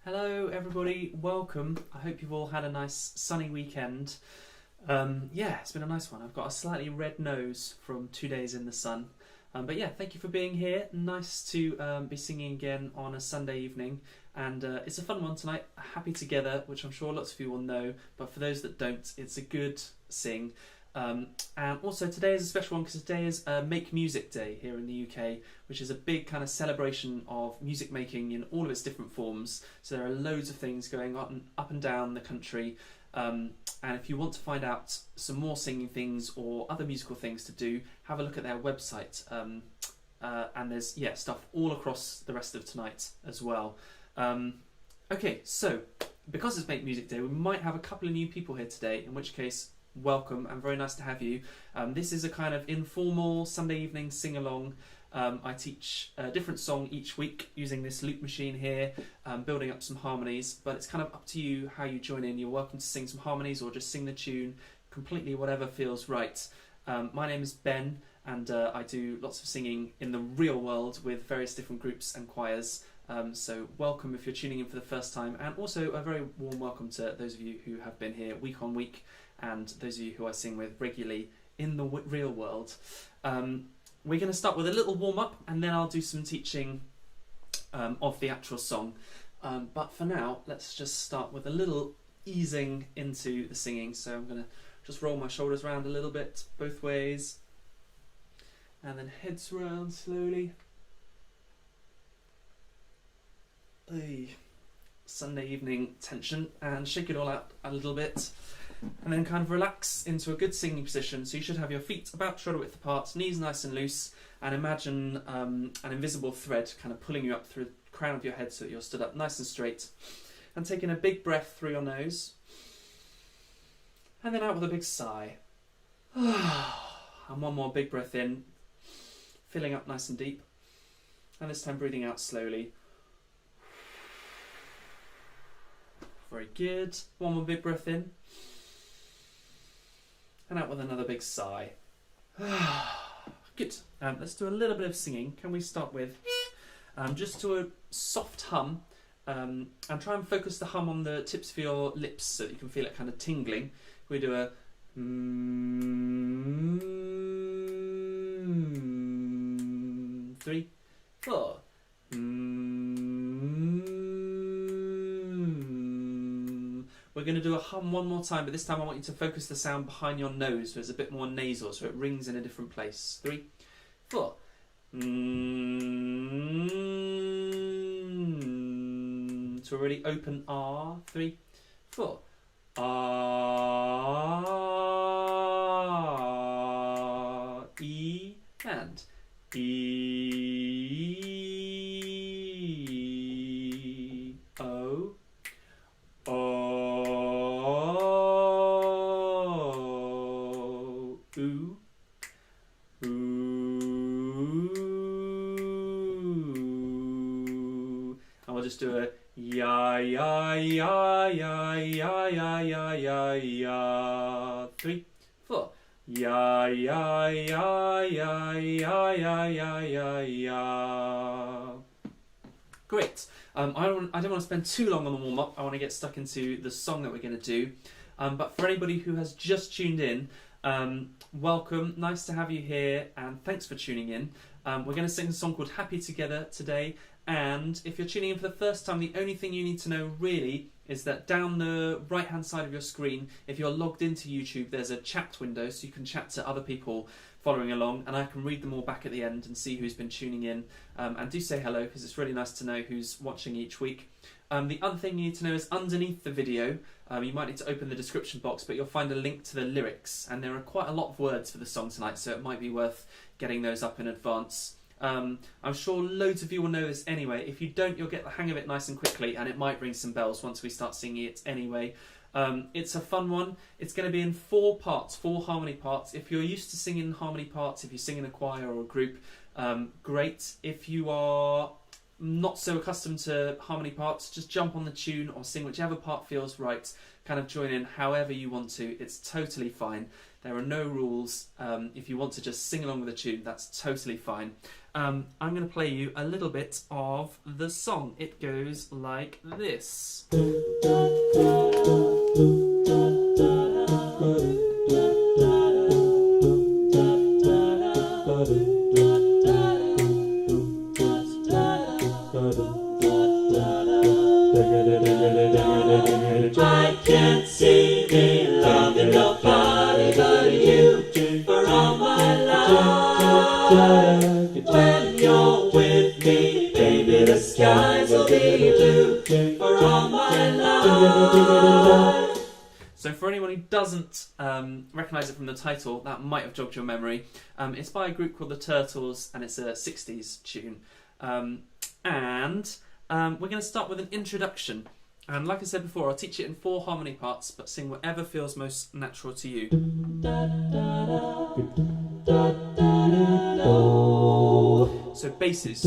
Hello everybody, welcome. I hope you've all had a nice sunny weekend. Yeah, it's been a nice one. I've got a slightly red nose from 2 days in the sun. But yeah, thank you for being here. Nice to be singing again on a Sunday evening. And it's a fun one tonight, Happy Together, which I'm sure lots of you will know. But for those that don't, it's a good sing. And also today is a special one because today is Make Music Day here in the UK, which is a big kind of celebration of music making in all of its different forms. So there are loads of things going on up and down the country. And if you want to find out some more singing things or other musical things to do, have a look at their website. And there's stuff all across the rest of tonight as well. Okay, so because it's Make Music Day, we might have a couple of new people here today, in which case welcome and very nice to have you. This is a kind of informal Sunday evening sing-along. I teach a different song each week using this loop machine here, building up some harmonies, but it's kind of up to you how you join in. You're welcome to sing some harmonies or just sing the tune, completely whatever feels right. My name is Ben, and I do lots of singing in the real world with various different groups and choirs. So welcome if you're tuning in for the first time, and also a very warm welcome to those of you who have been here week on week, and those of you who I sing with regularly in the real world. We're going to start with a little warm-up, and then I'll do some teaching of the actual song. But for now, let's just start with a little easing into the singing. So I'm going to just roll my shoulders around a little bit, both ways, and then heads round slowly. Sunday evening tension, and shake it all out a little bit, and then kind of relax into a good singing position. So you should have your feet about shoulder width apart, knees nice and loose, and imagine an invisible thread kind of pulling you up through the crown of your head so that you're stood up nice and straight, and taking a big breath through your nose, and then out with a big sigh. And one more big breath in, filling up nice and deep, and this time breathing out slowly. Very good. One more big breath in. And out with another big sigh. Good. Let's do a little bit of singing. Can we start with just to a soft hum, and try and focus the hum on the tips of your lips so that you can feel it kind of tingling. We do a 3, 4. We're going to do a hum one more time, but this time I want you to focus the sound behind your nose so it's a bit more nasal, so it rings in a different place. 3, 4. To a really open R. 3, 4. R, E, and E, O, O, oo, oo. And we'll just do a ya, ya, ya, ya, ya, ya, ya, ya, ya. 3, 4. Ya, ya, ya, ya, ya, ya, ya, ya, ya. Great. I don't want to spend too long on the warm-up. I want to get stuck into the song that we're going to do. But for anybody who has just tuned in, welcome. Nice to have you here, and thanks for tuning in. We're going to sing a song called Happy Together today. And if you're tuning in for the first time, the only thing you need to know really is that down the right hand side of your screen, if you're logged into YouTube, there's a chat window so you can chat to other people following along, and I can read them all back at the end and see who's been tuning in. And do say hello, because it's really nice to know who's watching each week. The other thing you need to know is underneath the video, you might need to open the description box, but you'll find a link to the lyrics, and there are quite a lot of words for the song tonight, so it might be worth getting those up in advance. I'm sure loads of you will know this anyway. If you don't, you'll get the hang of it nice and quickly, and it might ring some bells once we start singing it anyway. It's a fun one. It's going to be in 4 parts, 4 harmony parts. If you're used to singing harmony parts, if you sing in a choir or a group, great. If you are not so accustomed to harmony parts, just jump on the tune or sing whichever part feels right. Kind of join in however you want to. It's totally fine. There are no rules. If you want to just sing along with the tune, that's totally fine. I'm going to play you a little bit of the song. It goes like this. I can't see me loving nobody but you for all my life. When you're with me, baby, the skies will be blue for all my life. So for anyone who doesn't recognise it from the title, that might have jogged your memory. It's by a group called the Turtles, and it's a 60s tune. We're going to start with an introduction. And like I said before, I'll teach it in 4 harmony parts, but sing whatever feels most natural to you. So basses,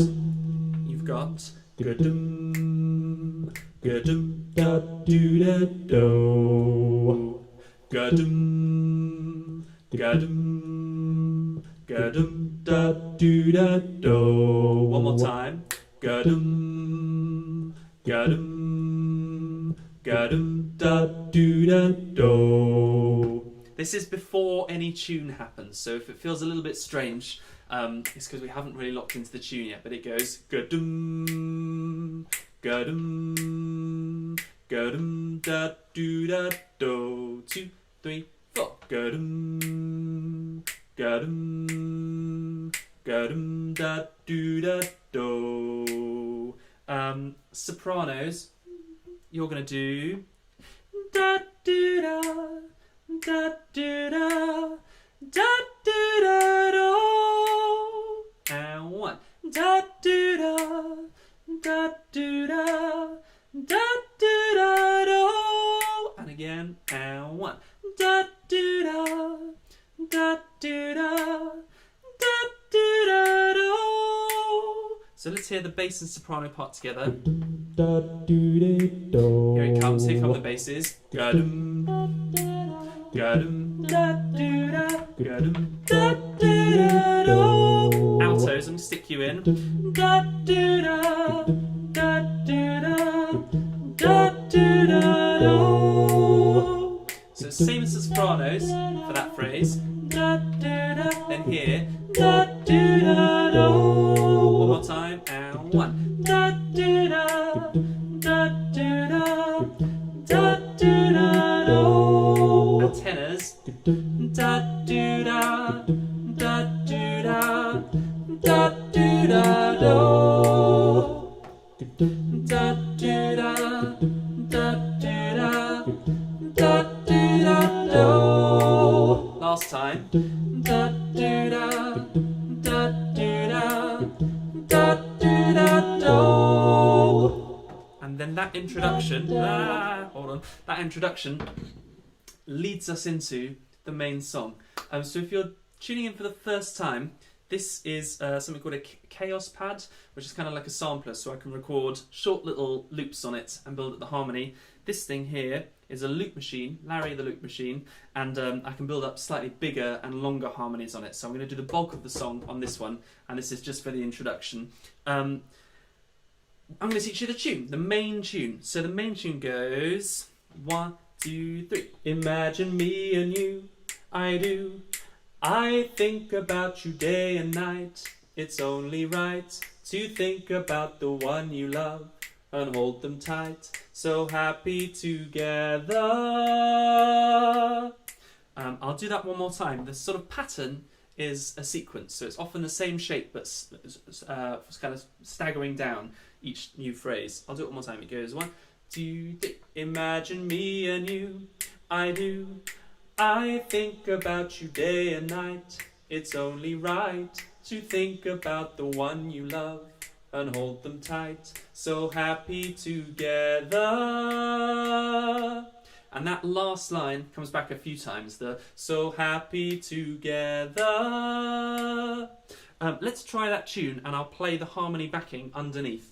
you've got ga-dum, ga-dum, da-do-da-do, ga-dum, ga-dum, ga-dum, da-do-da-do. One more time. Ga-dum, ga-dum, ga-dum, da-do-da-do. This is before any tune happens, so if it feels a little bit strange, it's because we haven't really locked into the tune yet, but it goes ga-dum, ga-dum, ga-dum, da-do-da-do. 2, 3, 4. Ga-dum, ga-dum, ga-dum, da-do-da-do. Sopranos, you're going to do da-do-da, da-do-da, da-do-da-do. And 1. Da-do-da, da-do-da, da-do-da-do. And again, and 1. Da-do-da, da-do-da, da-do-da-do. So let's hear the bass and soprano part together. Here it comes. Here come the basses. Ga-dum, ga-dum, da-do-da, ga-dum, da-do-da-do. Altos, I'm going to stick you in. Da-do-da, da-do-da, da-do-da-do. So same as the sopranos for that phrase. Da-do-da. Then here. Da-do-da-do. One more time, and 1. Da-do-da, da-do-da, da-do-da-do. And tenors. Da-do-da, da-do-da, da-do-da-do. Da-do-da, da-do-da, da-do-da-do. Last time. Da-do-da, da-do-da, da-do-da-do. And then that introduction, that introduction leads us into the main song. So if you're tuning in for the first time, this is something called a chaos pad, which is kind of like a sampler, so I can record short little loops on it and build up the harmony. This thing here is a loop machine, Larry the loop machine, and I can build up slightly bigger and longer harmonies on it. So I'm going to do the bulk of the song on this one, and this is just for the introduction. I'm going to teach you the tune, the main tune. So the main tune goes 1, 2, 3. Imagine me and you, I do. I think about you day and night. It's only right to think about the one you love and hold them tight. So happy together. I'll do that one more time. The sort of pattern is a sequence, so it's often the same shape but kind of staggering down each new phrase. I'll do it one more time. It goes 1, 2, 3. Imagine me and you, I do. I think about you day and night. It's only right to think about the one you love and hold them tight. So happy together. And that last line comes back a few times. The so happy together. Let's try that tune, and I'll play the harmony backing underneath.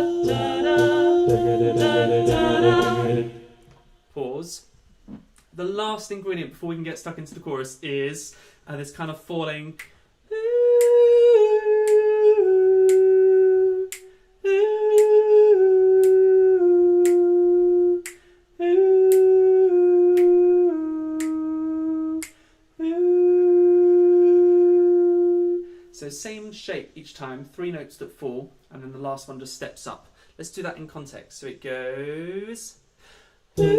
last ingredient before we can get stuck into the chorus is this kind of falling. So same shape each time, 3 notes that fall, and then the last one just steps up. Let's do that in context. So it goes. And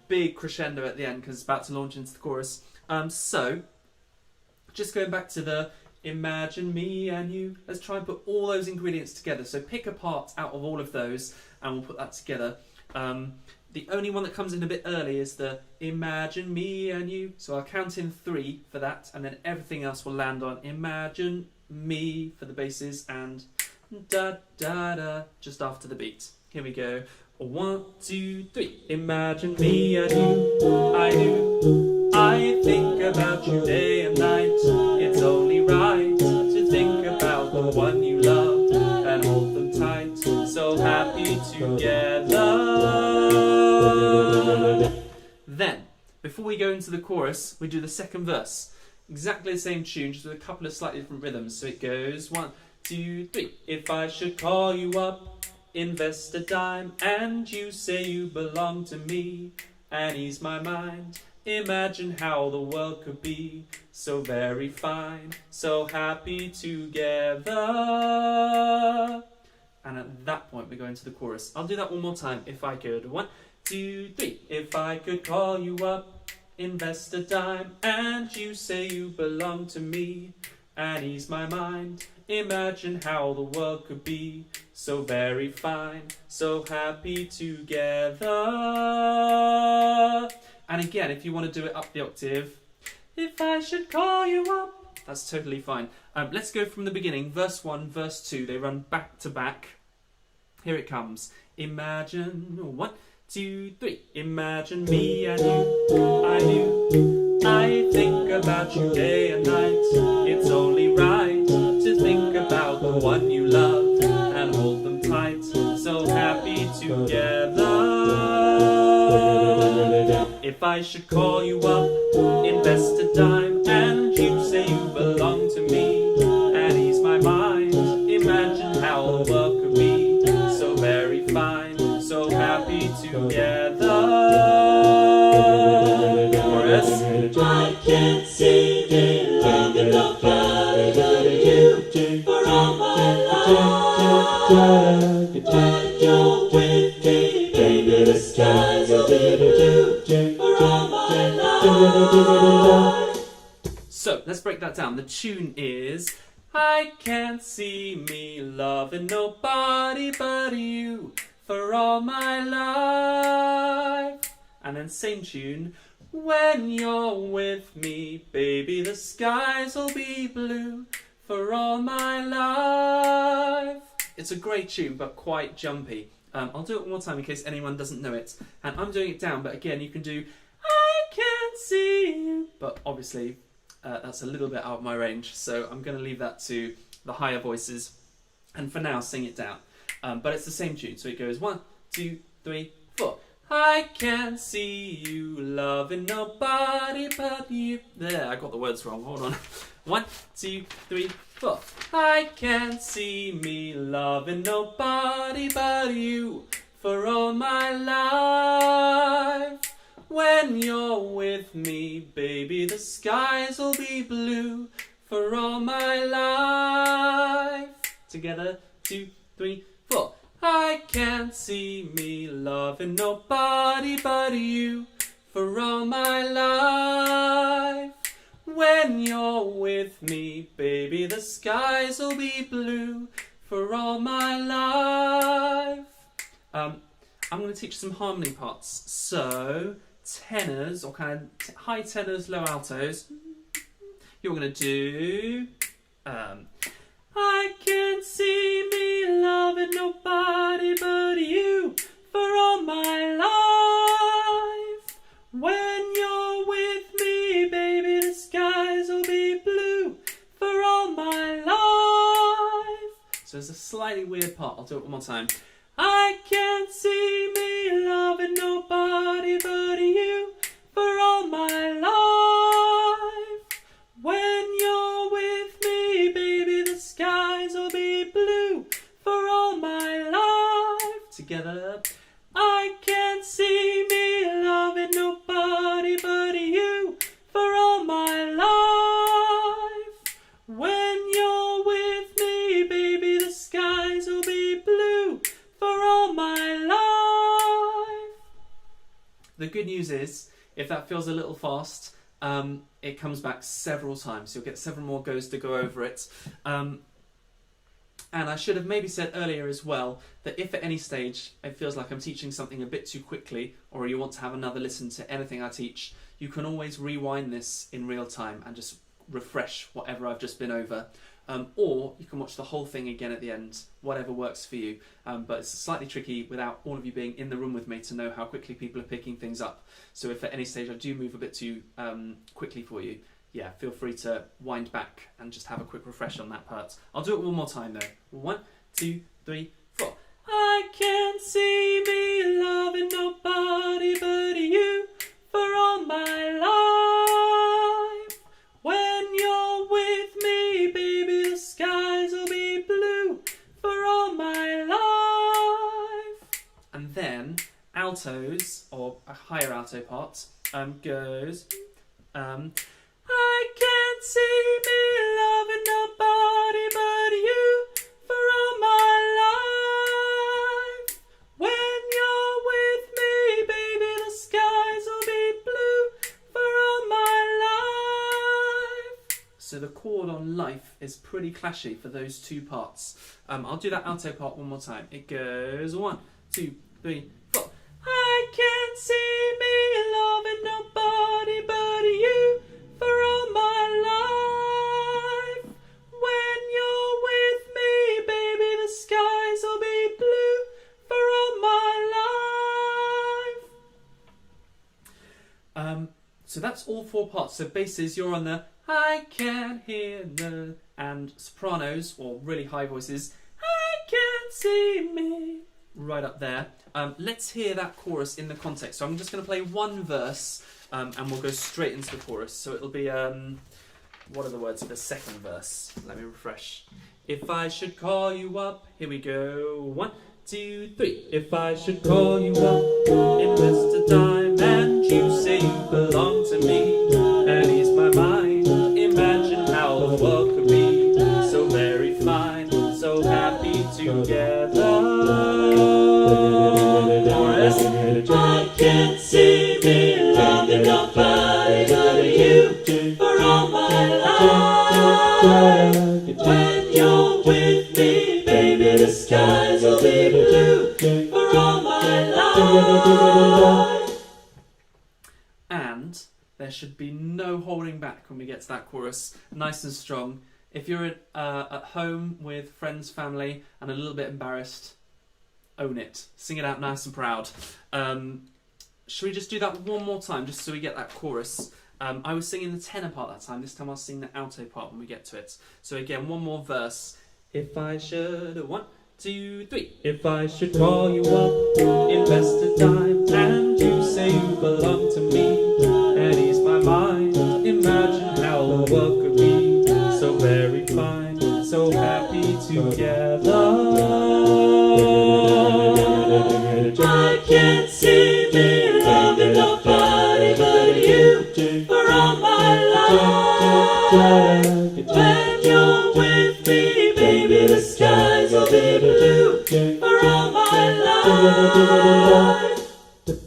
big crescendo at the end because it's about to launch into the chorus. So, just going back to the imagine me and you, let's try and put all those ingredients together. So pick a part out of all of those and we'll put that together. The only one that comes in a bit early is the imagine me and you. So I'll count in 3 for that, and then everything else will land on imagine me for the basses and da da da just after the beat. Here we go. 1, 2, 3. Imagine me and you, I do. I think about you day and night. It's only right to think about the one you love and hold them tight. So happy together. Then, before we go into the chorus, we do the second verse. Exactly the same tune, just with a couple of slightly different rhythms. So it goes 1, 2, 3. If I should call you up, invest a dime, and you say you belong to me and ease my mind. Imagine how the world could be so very fine, so happy together. And at that point we go into the chorus. I'll do that one more time. If I could. 1, 2, 3. If I could call you up, invest a dime, and you say you belong to me and ease my mind. Imagine how the world could be so very fine, so happy together. And again, if you want to do it up the octave, if I should call you up, that's totally fine. Let's go from the beginning. Verse 1, verse 2, they run back to back. Here it comes. Imagine, 1, 2, 3. Imagine me and you, I do. I think about you day and night. It's only right to think about the one you love and hold them tight. So happy together. If I should call you up, invest a dime, and you say you belong to me and ease my mind. Imagine how the world could be so very fine, so happy together. Chorus. I can't see me loving nobody but you for all my life. When you're with me, baby, the skies will be blue for all my life. So, let's break that down. The tune is I can't see me loving nobody but you for all my life. And then same tune. When you're with me, baby, the skies will be blue for all my life. It's a great tune, but quite jumpy. I'll do it one more time in case anyone doesn't know it. And I'm doing it down, but again, you can do I can't see you. But obviously, that's a little bit out of my range, so I'm going to leave that to the higher voices. And for now, sing it down. But it's the same tune, so it goes 1, 2, 3, 4. I can't see you loving nobody but you. There, I got the words wrong. Hold on. 1, 2, 3, 4. I can't see me loving nobody but you for all my life. When you're with me, baby, the skies will be blue for all my life. Together, 2, 3, 4. I can't see me loving nobody but you for all my life. When you're with me, baby, the skies will be blue for all my life. I'm going to teach some harmony parts. So, tenors, or kind of high tenors, low altos. You're going to do... I can't see me loving nobody but you for all my life. When you're with me, baby, the skies will be blue for all my life. So it's a slightly weird part. I'll do it one more time. I can't see me loving nobody but you for all my life. When you're with me, baby, the skies will be blue for all my life. Together. I can't see me loving nobody but you for all my life. When you're with me, baby, the skies will be blue for all my life. The good news is, if that feels a little fast, it comes back several times. You'll get several more goes to go over it. And I should have maybe said earlier as well that if at any stage it feels like I'm teaching something a bit too quickly, or you want to have another listen to anything I teach, you can always rewind this in real time and just refresh whatever I've just been over. Or you can watch the whole thing again at the end, whatever works for you. But it's slightly tricky without all of you being in the room with me to know how quickly people are picking things up. So if at any stage I do move a bit too quickly for you, yeah, feel free to wind back and just have a quick refresh on that part. I'll do it one more time though. 1, 2, 3, 4. I can't see me loving nobody but you for all my life. When you're with me, baby, the skies will be blue for all my life. And then altos, or a higher alto part, goes I can't see me loving nobody but you for all my life. When you're with me, baby, the skies will be blue for all my life. So the chord on life is pretty clashy for those two parts. I'll do that alto part one more time. It goes 1, 2, 3, 4. I can't see me loving nobody but you for all my life. When you're with me, baby, the skies will be blue for all my life. So that's all 4 parts. So basses, you're on the I can hear the, and sopranos, or really high voices, I can't see me, right up there. Let's hear that chorus in the context. So I'm just going to play one verse and we'll go straight into the chorus. So it'll be, what are the words for the second verse? Let me refresh. If I should call you up, here we go. 1, 2, 3. If I should call you up, invest a dime, and you say you belong to me, and ease my mind, imagine how the world could be so very fine, so happy together. I can't see me loving nobody but you for all my life. When you're with me, baby, the skies will be blue for all my life. And there should be no holding back when we get to that chorus, nice and strong. If you're at home with friends, family, and a little bit embarrassed, own it. Sing it out nice and proud. Should we just do that one more time, just so we get that chorus? I was singing the tenor part that time. This time I'll sing the alto part when we get to it. So again, one more verse. If I should, 1, 2, 3. If I should call you up, invest a dime, and you say you belong to me, and ease my mind, imagine how the world could be so very fine, so happy together. I can't see me loving nobody but you for all my life. When you're with me, baby, the skies will be blue for all my life.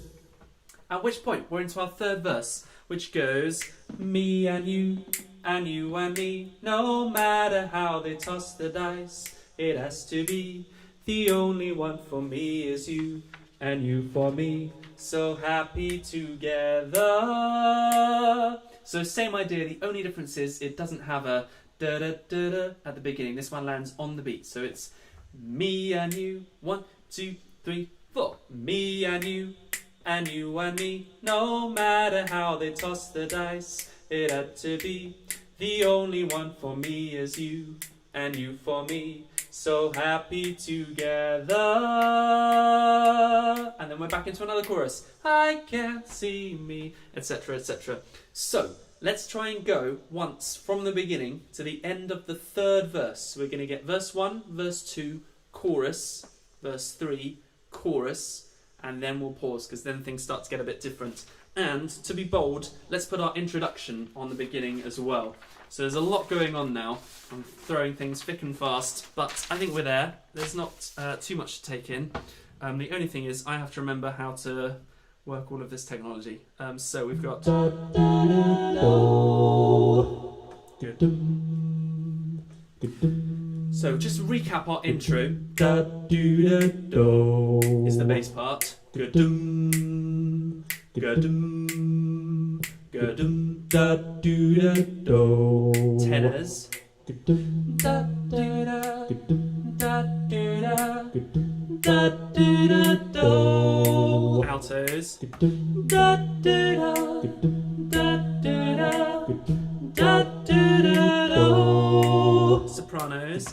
At which point we're into our third verse, which goes me and you and you and me, no matter how they toss the dice, it has to be. The only one for me is you, and you for me, so happy together. So same idea, the only difference is it doesn't have a da-da-da-da at the beginning. This one lands on the beat, so it's me and you, 1, 2, 3, 4. Me and you, and you and me. No matter how they toss the dice, it had to be. The only one for me is you, and you for me. So happy together. And then we're back into another chorus. I can't see me, etc., etc. So let's try and go once from the beginning to the end of the third verse. So we're going to get verse 1, verse 2, chorus, verse 3, chorus, and then we'll pause because then things start to get a bit different. And to be bold, let's put our introduction on the beginning as well. So there's a lot going on now. I'm throwing things thick and fast, but I think we're there. There's not too much to take in. The only thing is I have to remember how to work all of this technology. So we've got... So just to recap our intro. Is the bass part. Tenors. Altos. Sopranos.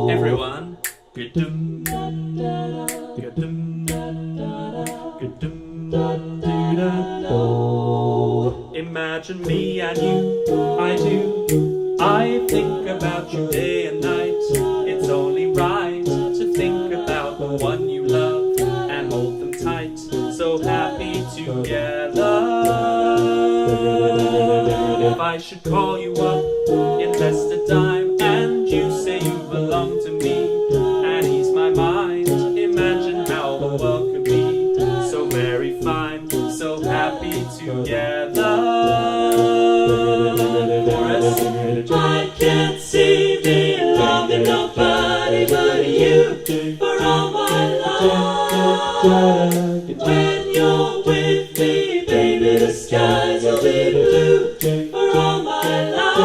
Everyone. Imagine me and you, I do. I think about you day and night. It's only right to think about the one you love and hold them tight. So happy together. If I should call you up, invest a dime, and you say you belong to me and ease my mind. Imagine how the world could be so very fine, so happy together. I can't see me loving nobody but you for all my life. When you're with me, baby, the skies will be blue for all my life.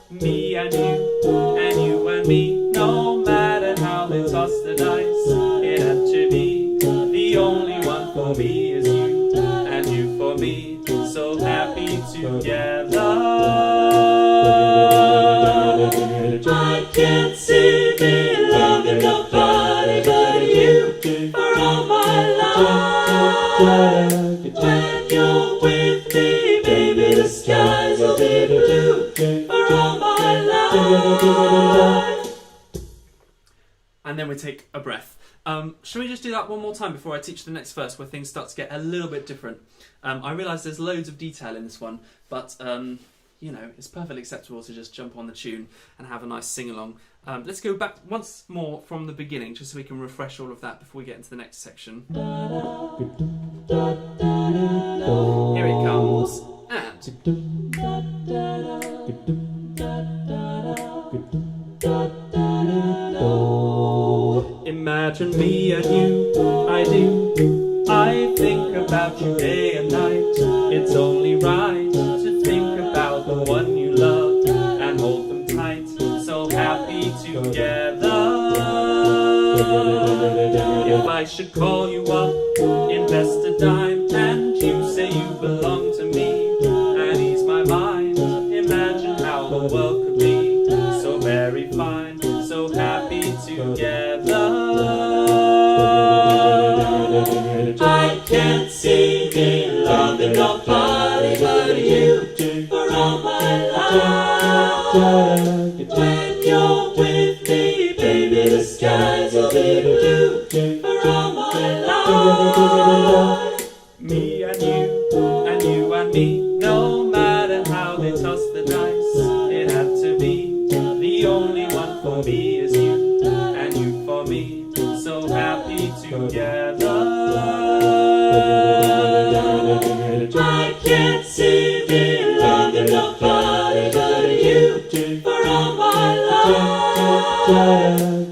Me and you and me, no matter how they toss the dice, it had to be. The only one for me is you, and you for me, so happy together. I can't see me loving nobody but you for all my life. When you're with me, baby, the skies will be blue for all my life. And then we take a breath. Shall we just do that one more time before I teach the next verse where things start to get a little bit different? I realise there's loads of detail in this one, but you know, it's perfectly acceptable to just jump on the tune and have a nice sing-along. Let's go back once more from the beginning just so we can refresh all of that before we get into the next section. Here it comes, and... Imagine me and you, I do. I think about you day and night. It's only right to think about the one you love and hold them tight. So happy together. If I should call you up, invest a dime, and you say you belong to me and ease my mind. Imagine how the world could be so very fine, so happy together. I can't see me loving nobody but you for all my life. When you're with me, baby, the skies will be blue for all my life. Me and you and me, no matter how they toss the dice, it had to be. The only one for me is you, and you for me, so happy together. I can't see me loving nobody but you for all my life.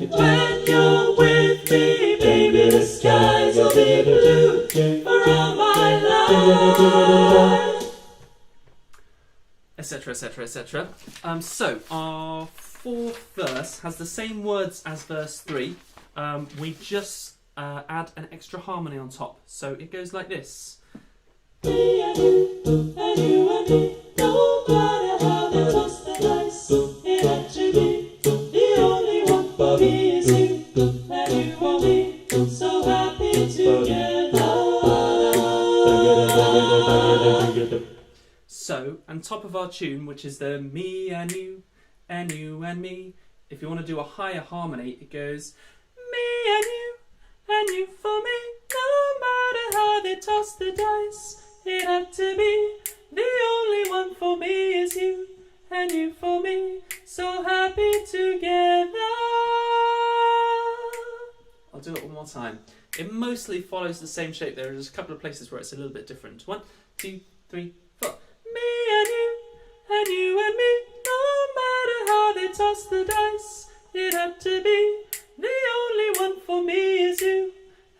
When you're with me, baby, the skies will be blue for all my life. Etc., etc., etc. So our fourth verse has the same words as verse 3. We just add an extra harmony on top. So it goes like this. Me and you and me, no matter how they toss the dice, it had to be the only one for me is you and you for me, so happy together. So, on top of our tune, which is the me and you and you and me, if you want to do a higher harmony, it goes me and you for me, no matter how they toss the dice. It had to be the only one for me is you and you for me, so happy together. I'll do it one more time. It mostly follows the same shape. There are just a couple of places where it's a little bit different. 1, 2, 3, 4. Me and you and me, no matter how they toss the dice. It had to be the only one for me is you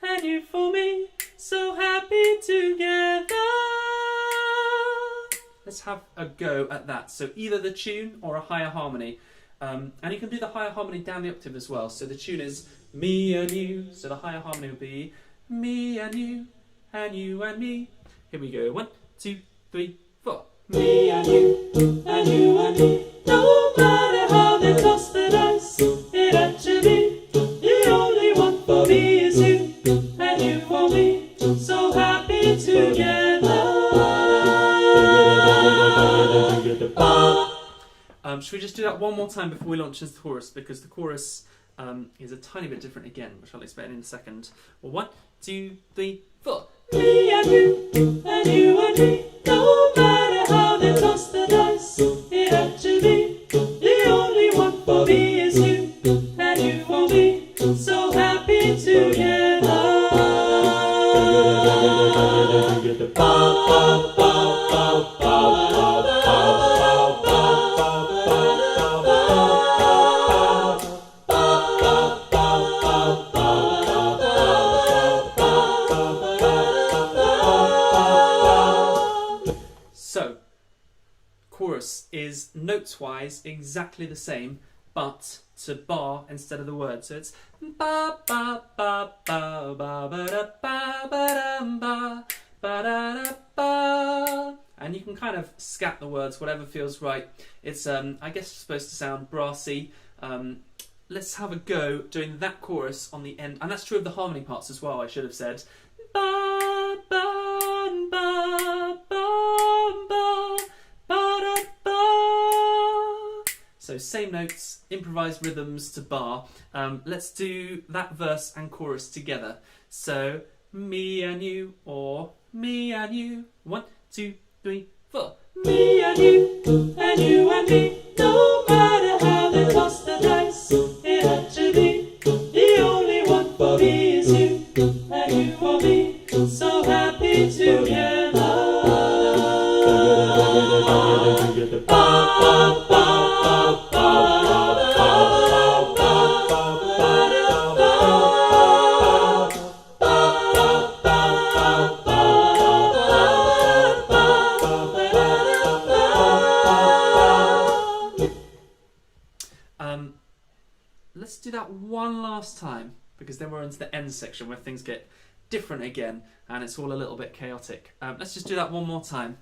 and you for me, so happy together. Let's have a go at that. So either the tune or a higher harmony. And you can do the higher harmony down the octave as well. So the tune is me and you. So the higher harmony will be me and you and me. Here we go. 1, 2, 3, 4. Me and you and me, no matter how they toss the dice, it had to be the only one for me is you and you for me, so happy together. Should we just do that one more time before we launch into the chorus? Because the chorus is a tiny bit different again, which I'll explain in a second. Well, 1, 2, 3, 4. Me and you and me, no matter how they toss the dice, it had to be the only one for me is you and you for me, so happy together. So, chorus is notes-wise exactly the same, but to bar instead of the word. So it's ba ba ba ba ba ba da ba ba dum ba ba da da ba. And you can kind of scat the words, whatever feels right. It's I guess supposed to sound brassy. Let's have a go doing that chorus on the end, and that's true of the harmony parts as well. I should have said ba ba ba ba ba ba da ba. So same notes, improvised rhythms to bar. Let's do that verse and chorus together. So me and you, or me and you. 1, 2, 3, 4. Me and you and me, no matter how they toss the dice, it had to be the only one for me is you and you for me, so happy together. Let's do that one last time, because then we're into the end section where things get different again and it's all a little bit chaotic. Let's just do that one more time.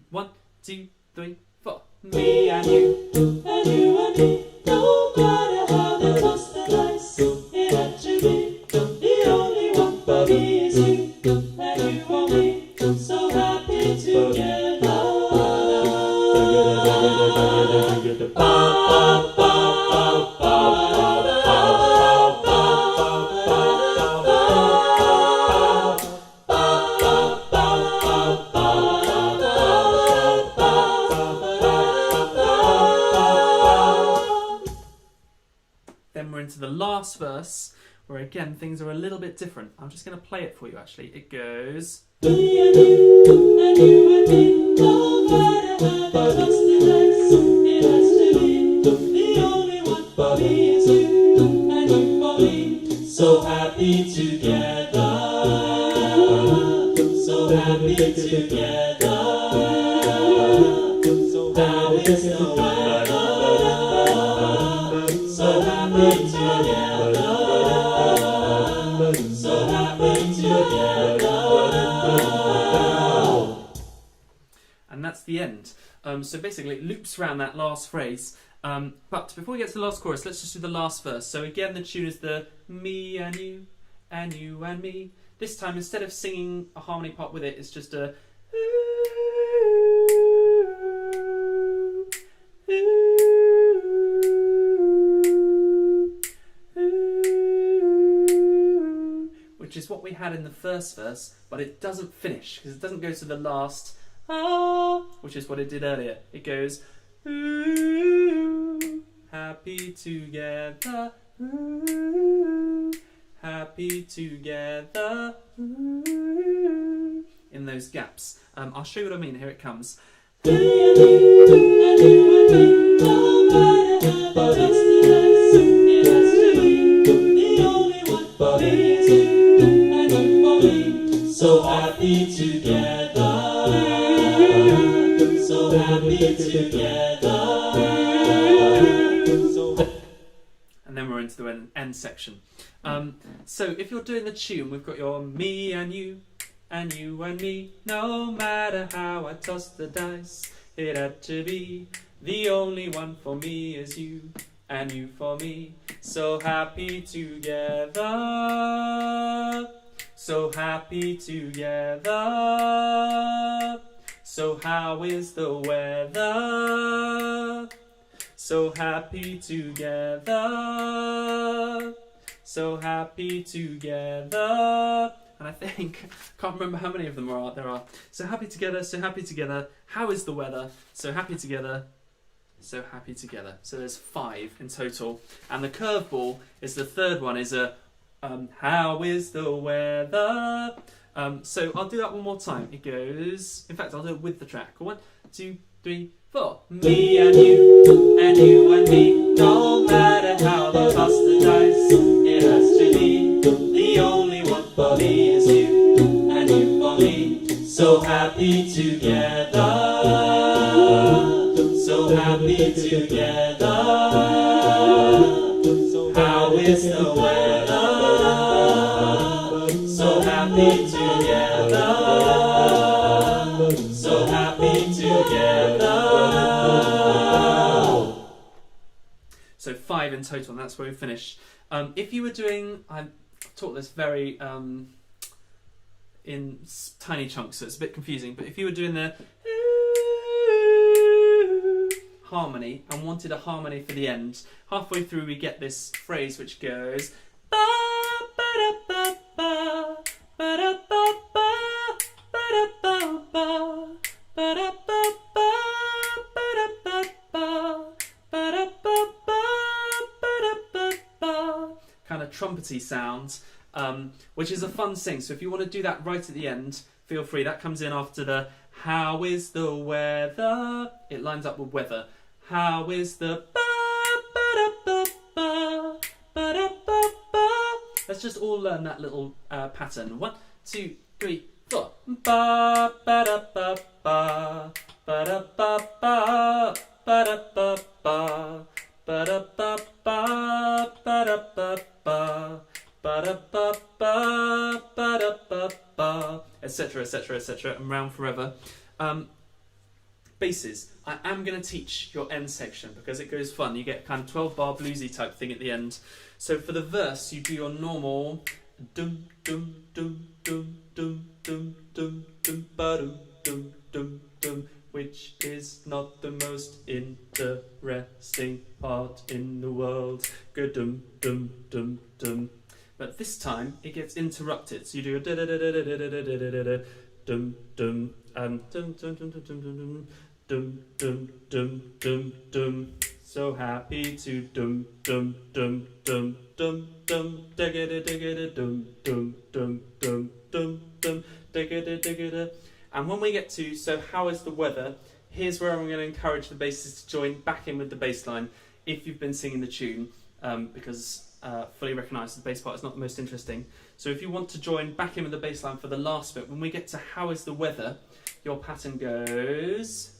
1, 2, 3, 4. Me and you and me, no matter how they toss the dice, it had to be the only one for me is you and you for me, so happy together. Then we're into the last verse, where again things are a little bit different. I'm just going to play it for you actually. It goes... Me and you and me, no matter how they toss the dice, it has to be the only one for me is you and you for me, so happy together, so happy together, so how is the weather? the end. So basically, it loops around that last phrase. But before we get to the last chorus, let's just do the last verse. So again, the tune is the me and you and me. This time, instead of singing a harmony part with it, it's just a which is what we had in the first verse, but it doesn't finish because it doesn't go to the last which is what it did earlier. It goes ooh, happy together, ooh, happy together, ooh, in those gaps. I'll show you what I mean. Here it comes. So happy together, so happy together. And then we're into the end section. So if you're doing the tune, we've got your me and you and me. No matter how I toss the dice, it had to be. The only one for me is you, and you for me. So happy together. So happy together. So how is the weather? So happy together. So happy together. And I think, can't remember how many of them there are. So happy together, so happy together. How is the weather? So happy together. So happy together. So there's 5 in total. And the curveball is the third one, is a how is the weather? So I'll do that one more time. It goes, in fact, I'll do it with the track. 1, 2, 3, 4. Me and you and me. No matter how they toss the dice, it has to be. The only one for me is you, and you for me. So happy together. So happy together. How is the weather? So happy together. So happy together. So 5 in total, and that's where we finish. If you were doing, I taught this very in tiny chunks, so it's a bit confusing, but if you were doing the harmony and wanted a harmony for the end, halfway through we get this phrase which goes ba ba da ba ba ba da ba ba ba da ba ba ba da ba ba ba da ba ba ba da ba ba ba da ba ba, kind of trumpety sound, which is a fun sing. So if you want to do that right at the end, feel free. That comes in after the how is the weather? It lines up with weather. How is the ba-ba-da-ba-ba, ba-da-ba-ba? Let's just all learn that little pattern. 1, 2, 3, 4. Ba-ba-da-ba-ba, ba-da-ba-ba, ba-da-ba-ba, ba-da-ba-ba, ba-da-ba-ba, ba-da-ba-ba, ba-da-ba-ba, etc., etc., etc., and round forever. Basses. I am going to teach your end section because it goes fun. You get kind of 12-bar bluesy type thing at the end. So for the verse, you do your normal dum dum dum dum dum dum dum dum ba-dum dum dum dum, which is not the most interesting part in the world. Go dum dum dum dum. But this time it gets interrupted. So you do a da da da da da da da da da da dum dum dum dum dum dum dum dum. Dum dum dum dum dum. So happy to dum dum dum dum dum dum digga digga dum dum dum dum dum dum digga digga. And when we get to so how is the weather, here's where I'm going to encourage the bassist to join back in with the bass line if you've been singing the tune, because fully recognise the bass part is not the most interesting. So if you want to join back in with the bass line for the last bit, when we get to how is the weather, your pattern goes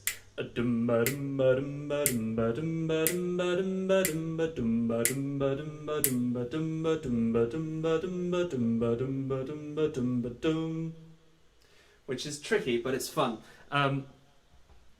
which is tricky, but it's fun.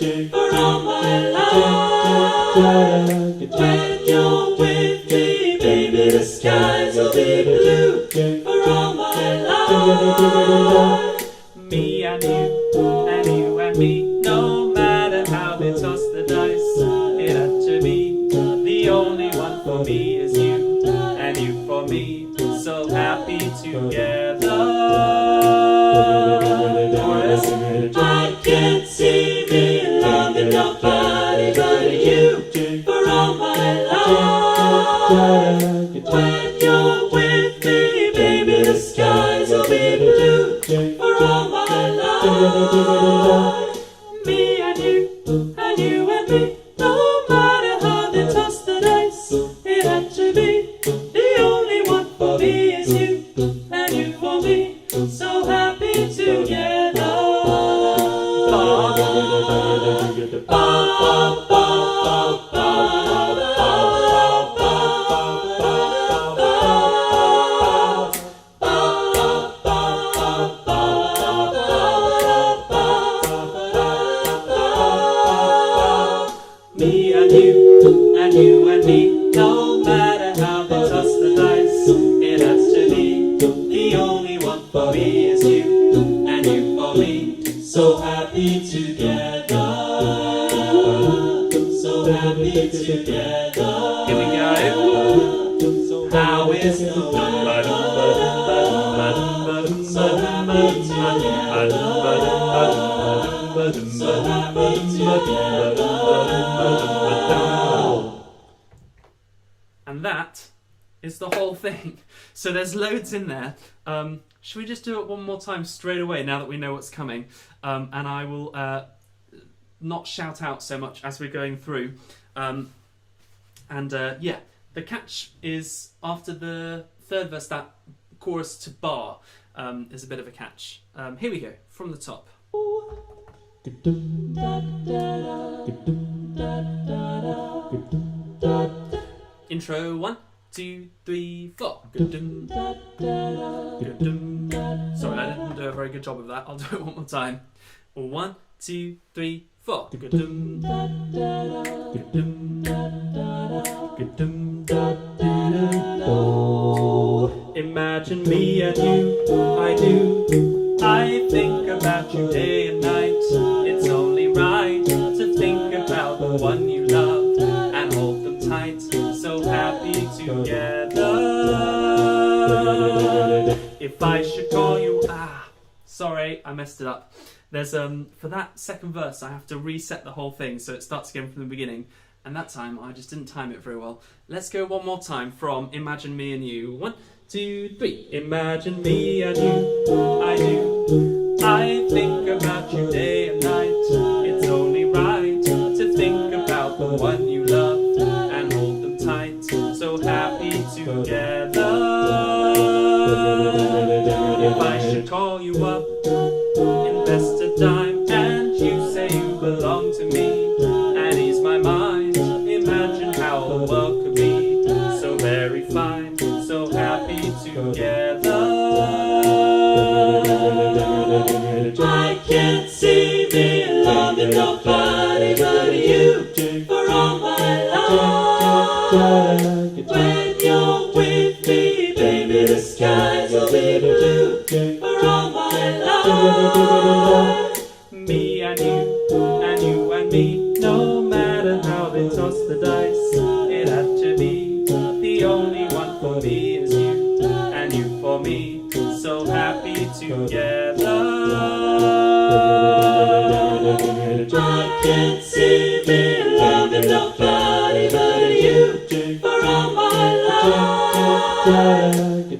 you for all my life. When you're with me, baby, the skies will be blue for all my life. Me and you and me, no matter how they toss the dice, it had to be. The only one for me is you, and you for me, so happy together. I can't see me loving nobody but you for all my life. When you're with me, baby, the skies will be blue for all my life. Me and you and me, no matter how they toss the dice, it had to be. The only one for me is you, and you for me, so happy together. Me and you and me, no matter how they toss the dice, it has to be. The only one for me is you, and you for me, so happy together. So happy together. Here we go. So how is the weather? So happy together. So happy together. And that is the whole thing. So there's loads in there. Should we just do it one more time straight away now that we know what's coming? And I will not shout out so much as we're going through. Yeah, the catch is after the third verse, that chorus to bar is a bit of a catch. Here we go, from the top. Intro 1, 2, 3, 4. Sorry, I didn't do a very good job of that. I'll do it one more time. 1, 2, 3, 4. Imagine me and you, I do. I think about you day and night. It's only right to think about the one you love and hold them tight. So happy together. If I should call you, sorry, I messed it up. There's for that second verse, I have to reset the whole thing so it starts again from the beginning. And that time, I just didn't time it very well. Let's go one more time from Imagine Me and You. 1, 2, 3. Imagine me and you, I do. I think about you day and night. It's only right to think about the one you love and hold them tight. So happy together. If I should call you up, invest a dime, and you say you belong to me, and ease my mind. Imagine how the world could be so very fine, so happy together. I can't see me loving nobody but you for all my life. When you're with me, baby, the skies will be blue for all my life. Me and you and me, no matter how they toss the dice, it had to be. The only one for me is you, and you for me, so happy together. I can't see me loving nobody but you for all my life.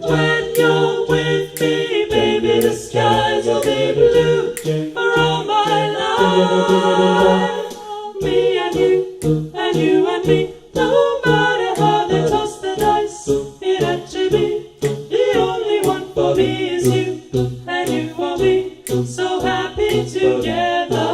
When you're with me, baby, the skies will be blue for all my life. Me and you and me, no matter how they toss the dice, it had to be. The only one for me is you, and you for me, so happy together.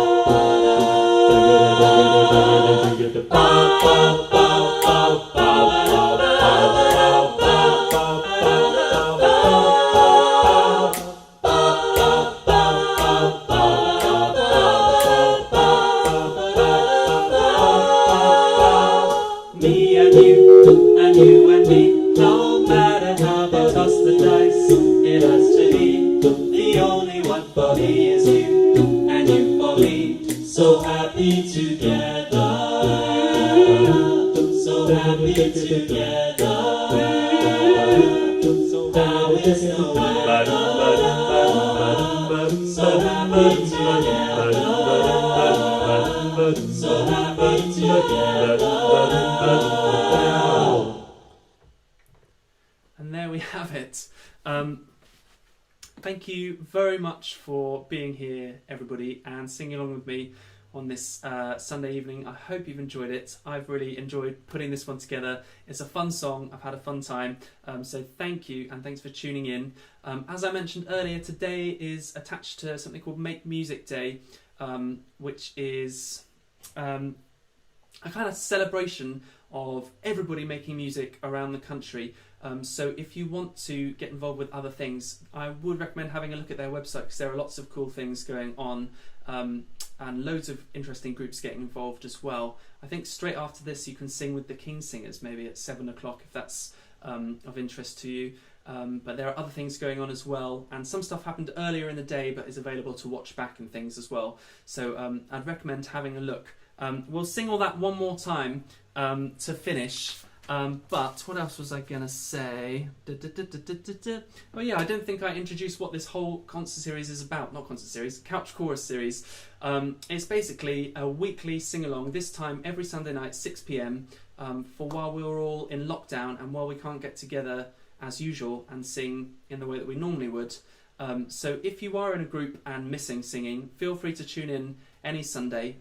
so happy together, so happy together. So how is the weather? So happy together, so happy together. And there we have it. Thank you very much for being here, everybody, and singing along with me on this Sunday evening. I hope you've enjoyed it. I've really enjoyed putting this one together. It's a fun song. I've had a fun time. So thank you, and thanks for tuning in. As I mentioned earlier, today is attached to something called Make Music Day, which is a kind of celebration of everybody making music around the country. So if you want to get involved with other things, I would recommend having a look at their website, because there are lots of cool things going on, and loads of interesting groups getting involved as well. I think straight after this you can sing with the King Singers, maybe at 7 o'clock, if that's of interest to you. But there are other things going on as well, and some stuff happened earlier in the day but is available to watch back and things as well. So I'd recommend having a look. We'll sing all that one more time to finish. But what else was I going to say? Oh yeah, I don't think I introduced what this whole concert series is about. Not concert series, Couch Chorus series. It's basically a weekly sing-along, this time every Sunday night, 6 p.m, for while we're all in lockdown and while we can't get together as usual and sing in the way that we normally would. So if you are in a group and missing singing, feel free to tune in any Sunday.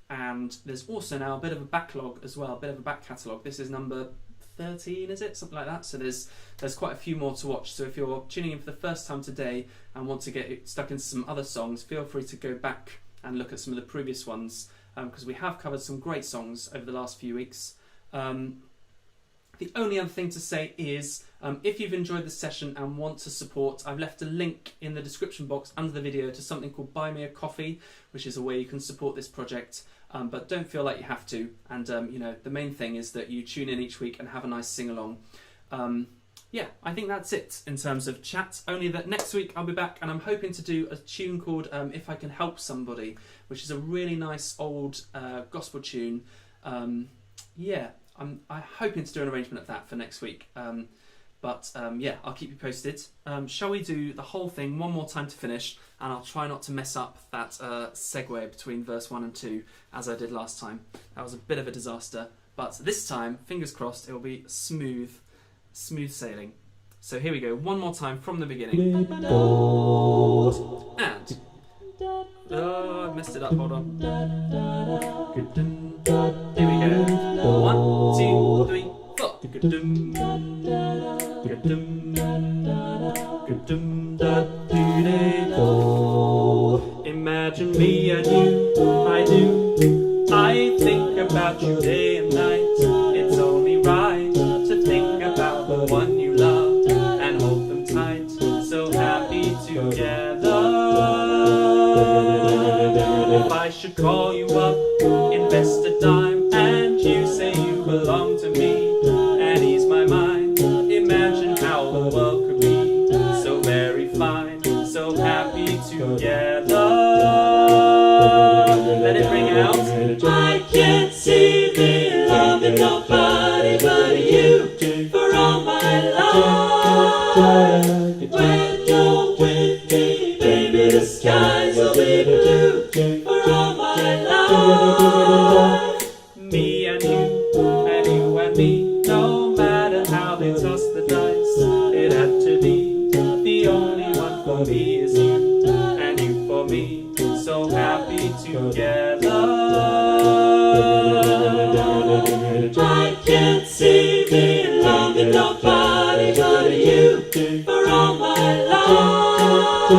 And there's also now a bit of a backlog as well, a bit of a back catalogue. This is number 13, is it? Something like that. So there's quite a few more to watch. So if you're tuning in for the first time today and want to get stuck into some other songs, feel free to go back and look at some of the previous ones, because we have covered some great songs over the last few weeks. The only other thing to say is, if you've enjoyed this session and want to support, I've left a link in the description box under the video to something called Buy Me a Coffee, which is a way you can support this project. But don't feel like you have to. And you know, the main thing is that you tune in each week and have a nice sing-along. Yeah, I think that's it in terms of chat. Only that next week I'll be back, and I'm hoping to do a tune called If I Can Help Somebody, which is a really nice old gospel tune. Yeah, I'm hoping to do an arrangement of that for next week. Yeah, I'll keep you posted. Shall we do the whole thing one more time to finish, and I'll try not to mess up that segue between verse 1 and 2 as I did last time. That was a bit of a disaster, but this time, fingers crossed, it will be smooth sailing. So here we go, one more time from the beginning. And oh, I messed it up, hold on. Here we go. 1, 2, 3, 4. Imagine me and you, I do. I think about you day and night. It's only right to think about the one you love and hold them tight. So happy together. If I should call you up, invest a dime, and you say you belong to me and ease my mind, imagine how the world could be so very fine, so happy together. Let it ring out. I can't see me loving nobody but you for all my life. When you're with me, baby, the skies will be blue for all my life. Me and you and me, no matter how they toss the dice, it had to be. The only one for me is you, and you for me, so happy together. I can't see me loving nobody but you for all my life.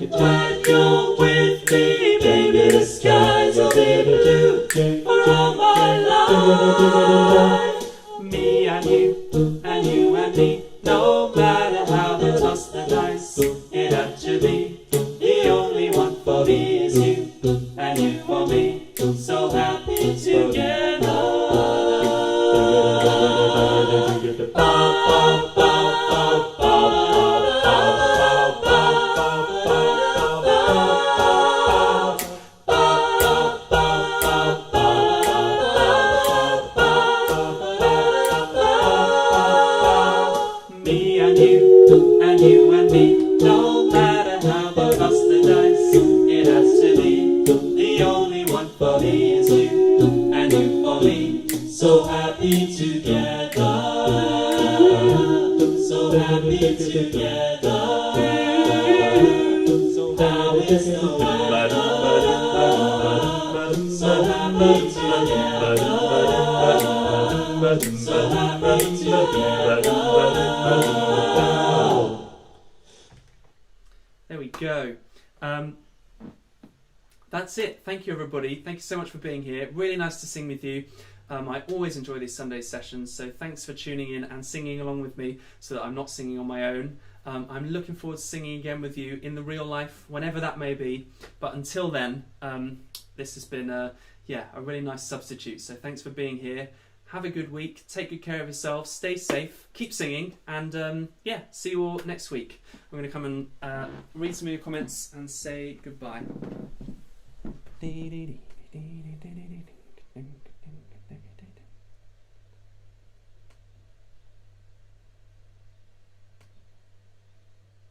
When you're with me, baby, the skies will be blue for all my life. Me and you and me, no matter how they toss the dice, it had to be. The only one for me is you, and you for me, so happy together. for me is you, and you for me. So happy together, so happy together. So how is the weather? So happy together, so happy together. There we go. That's it. Thank you, everybody. Thank you so much for being here. Really nice to sing with you. I always enjoy these Sunday sessions, so thanks for tuning in and singing along with me so that I'm not singing on my own. I'm looking forward to singing again with you in the real life, whenever that may be. But until then, this has been a really nice substitute. So thanks for being here. Have a good week. Take good care of yourselves. Stay safe. Keep singing. And see you all next week. I'm going to come and read some of your comments and say goodbye.